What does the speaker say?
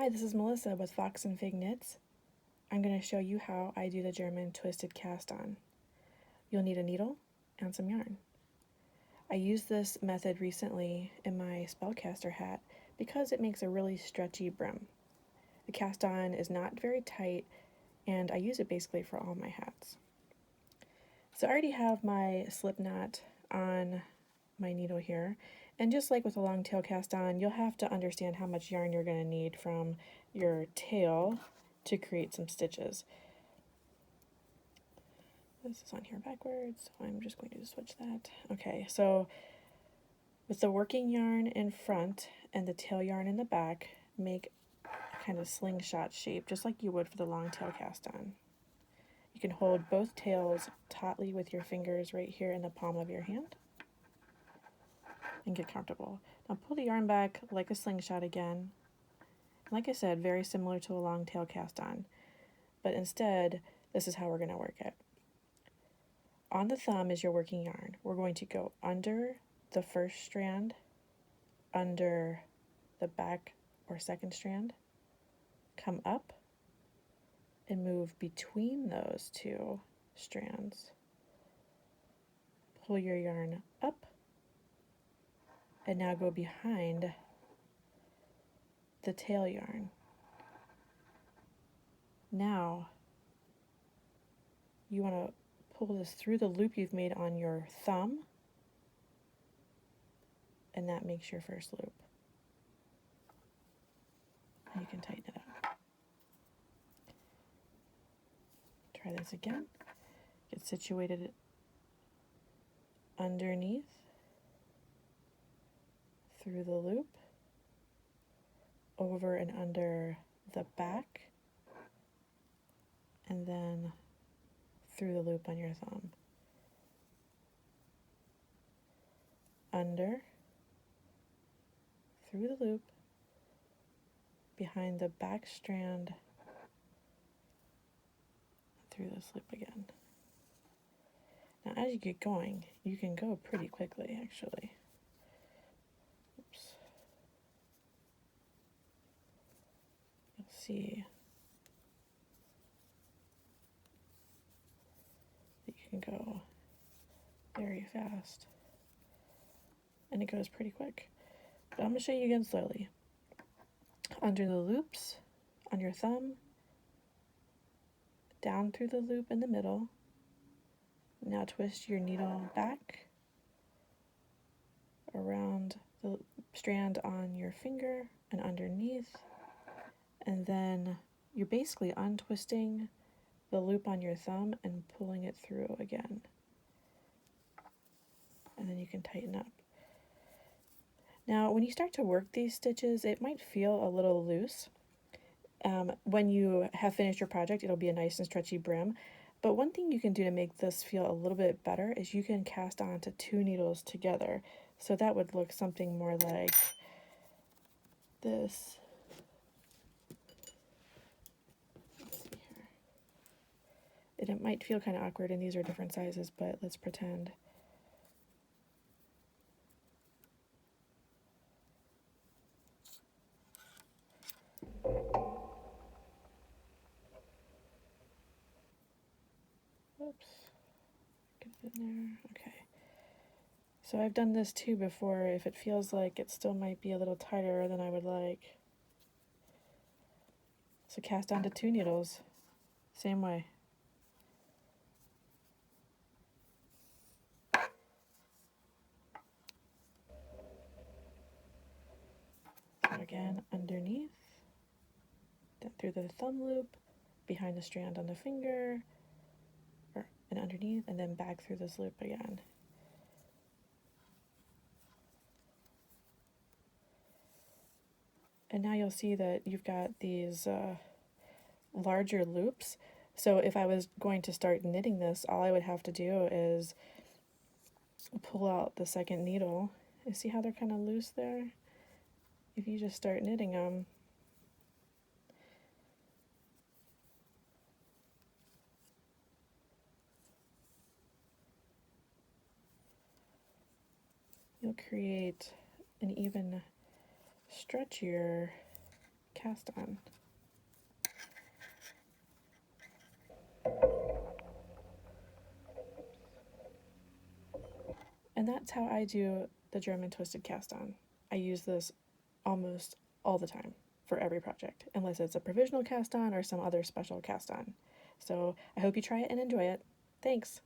Hi, this is Melissa with Fox and Fig Knits. I'm going to show you how I do the German twisted cast on. You'll need a needle and some yarn. I used this method recently in my Spellcaster hat because it makes a really stretchy brim. The cast on is not very tight and I use it basically for all my hats. So I already have my slip knot on my needle here, and just like with a long tail cast on, you'll have to understand how much yarn you're going to need from your tail to create some stitches. This is on here backwards, so I'm just going to switch that. Okay, so with the working yarn in front and the tail yarn in the back, make a kind of slingshot shape, just like you would for the long tail cast on. You can hold both tails tautly with your fingers right here in the palm of your hand and get comfortable. Now pull the yarn back like a slingshot again. Like I said, very similar to a long tail cast on, but instead, this is how we're going to work it. On the thumb is your working yarn. We're going to go under the first strand, under the back or second strand, come up, and move between those two strands. Pull your yarn up, and now go behind the tail yarn. Now, you want to pull this through the loop you've made on your thumb, and that makes your first loop. And you can tighten it up. Try this again. Get situated underneath, through the loop, over and under the back, and then through the loop on your thumb. Under, through the loop, behind the back strand, through this loop again. Now as you get going, you can go pretty quickly actually. Oops. You'll see that you can go very fast. And it goes pretty quick. But I'm going to show you again slowly. Under the loops on your thumb, down through the loop in the middle. Now twist your needle back around the strand on your finger and underneath, and then you're basically untwisting the loop on your thumb and pulling it through again. And then you can tighten up. Now when you start to work these stitches, it might feel a little loose. When you have finished your project, it'll be a nice and stretchy brim. But one thing you can do to make this feel a little bit better is you can cast onto two needles together. So that would look something more like this. Let's see here. And it might feel kind of awkward, and these are different sizes, but let's pretend. Oops, get it in there. Okay. So I've done this too before. If it feels like it still might be a little tighter than I would like. So cast onto two needles, same way. So again, underneath, then through the thumb loop, behind the strand on the finger, and underneath, and then back through this loop again. And now you'll see that you've got these larger loops. So if I was going to start knitting this, all I would have to do is pull out the second needle. You see how they're kind of loose there? If you just start knitting them, you'll create an even stretchier cast on. And that's how I do the German twisted cast on. I use this almost all the time for every project, unless it's a provisional cast on or some other special cast on. So I hope you try it and enjoy it. Thanks!